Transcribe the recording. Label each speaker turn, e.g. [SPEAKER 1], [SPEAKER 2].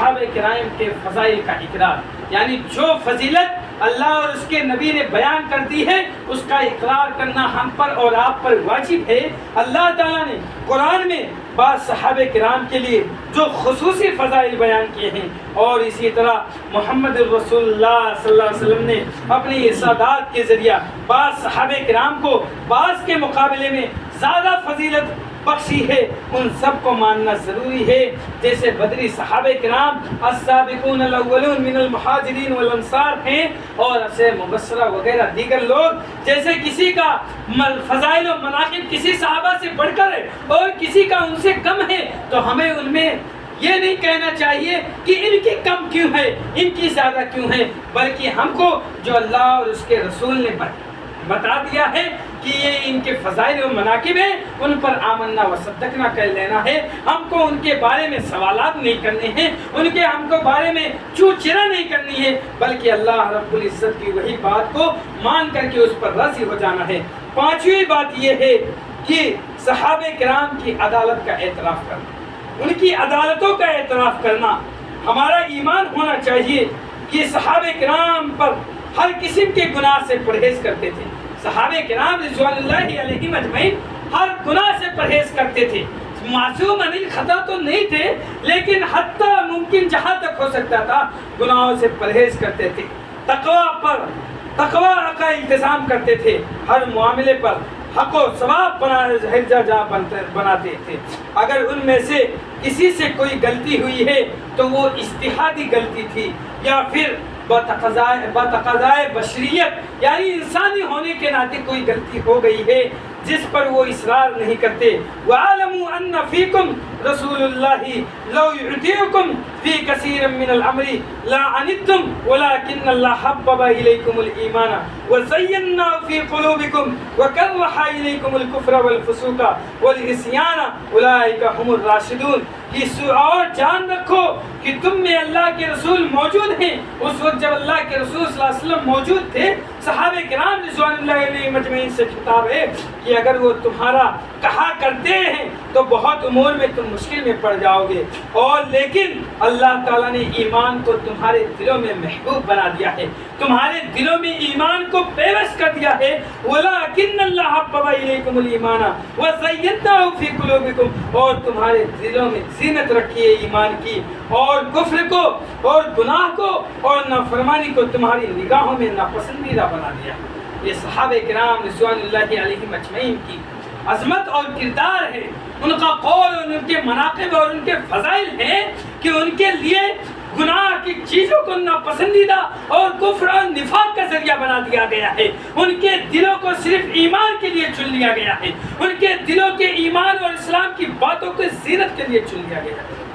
[SPEAKER 1] صحابہ کرام کے فضائل کا اقرار، یعنی جو فضیلت اللہ اور اس کے نبی نے بیان کر دی ہے اس کا اقرار کرنا ہم پر اور آپ پر واجب ہے۔ اللہ تعالیٰ نے قرآن میں بعض صحابہ کرام کے لیے جو خصوصی فضائل بیان کیے ہیں، اور اسی طرح محمد رسول اللہ صلی اللہ علیہ وسلم نے اپنی ارشادات کے ذریعہ بعض صحابہ کرام کو بعض کے مقابلے میں زیادہ فضیلت بخشی ہے، ان سب کو ماننا ضروری ہے۔ جیسے بدری صحابہ کرام السابقون الاولون من المہاجرین والانصار ہیں، اور اسے مبشرہ وغیرہ دیگر لوگ، جیسے کسی کا فضائل و مناقب کسی صحابہ سے بڑھ کر ہے اور کسی کا ان سے کم ہے، تو ہمیں ان میں یہ نہیں کہنا چاہیے کہ ان کی کم کیوں ہے، ان کی زیادہ کیوں ہے، بلکہ ہم کو جو اللہ اور اس کے رسول نے بتا دیا ہے کہ یہ ان کے فضائل و مناقب ہیں، ان پر آمنا و صدقنا کر لینا ہے۔ ہم کو ان کے بارے میں سوالات نہیں کرنے ہیں، ان کے ہم کو بارے میں چوچرا نہیں کرنی ہے، بلکہ اللہ رب العزت کی وہی بات کو مان کر کے اس پر راضی ہو جانا ہے۔ پانچویں بات یہ ہے کہ صحابہ کرام کی عدالت کا اعتراف کرنا، ان کی عدالتوں کا اعتراف کرنا۔ ہمارا ایمان ہونا چاہیے کہ صحابہ کرام پر ہر قسم کے گناہ سے پرہیز کرتے تھے۔ صحابہ کرام رضوان اللہ علیہم اجمعین ہر گناہ سے پرہیز کرتے تھے، معصوم انل خطا تو نہیں تھے، لیکن حتیٰ ممکن جہاں تک ہو سکتا تھا گناہوں سے پرہیز کرتے تھے، تقوی کا التزام کرتے تھے، ہر معاملے پر حق و ثواب بناتے تھے۔ اگر ان میں سے کسی سے کوئی غلطی ہوئی ہے تو وہ اجتہادی غلطی تھی، یا پھر بتقاضائے بشریت یعنی انسانی ہونے کے ناطے کوئی غلطی ہو گئی ہے جس پر وہ اصرار نہیں کرتے۔ وَعَلَمُوا أَنَّ فِيكُمْ رَسُولُ اللَّهِ لَوْ يُعْطِيكُمْ فِي كَثِيرٍ مِّنَ الْأَمْرِ لَعَنِتُّمْ وَلَكِنَّ اللَّهَ حَبَّبَ إِلَيْكُمُ الْإِيمَانَ وَزَيَّنَّاهُ فِي قُلُوبِكُمْ وَكَرَّهَ إِلَيْكُمُ الْكُفْرَ وَالْفُسُوقَ وَالْعِصْيَانَ أُولَٰئِكَ هُمُ الرَّاشِدُونَ۔ اور جان رکھو کہ تم میں اللہ کے رسول موجود ہیں۔ اس وقت جب اللہ کے رسول صلی اللہ علیہ وسلم موجود تھے، صحابہ کرام رضوان اللہ علیہم اجمعین سے خطاب ہے کہ اگر وہ تمہارا کہا کرتے ہیں تو بہت امور میں تم مشکل میں پڑ جاؤ گے، اور لیکن اللہ تعالیٰ نے ایمان کو تمہارے دلوں میں محبوب بنا دیا ہے، تمہارے دلوں میں ایمان کو پیوست کر دیا ہے۔ وَلَٰكِنَّ اللَّهَ حَبَّبَ إِلَيْكُمُ الْإِيمَانَ وَزَيَّنَّاهُ فِي قُلُوبِكُمْ، اور تمہارے دلوں میں زینت رکھی ہے ایمان کی، اور کفر کو اور گناہ کو اور نافرمانی کو تمہاری نگاہوں میں ناپسندیدہ بنا دیا۔ یہ صحابہ کرام رضوان اللہ علیہم اجمعین کی عظمت اور کردار ہے، ان کا قول اور ان کے مناقب اور ان کے فضائل ہیں کہ ان کے لیے گناہ کی چیزوں کو ناپسندیدہ اور کفر اور نفاق کا ذریعہ بنا دیا گیا ہے، ان کے دلوں کو صرف ایمان کے لیے چن لیا گیا ہے، ان کے دلوں کے ایمان اور اسلام کی باتوں کو زینت کے لیے چن لیا گیا ہے۔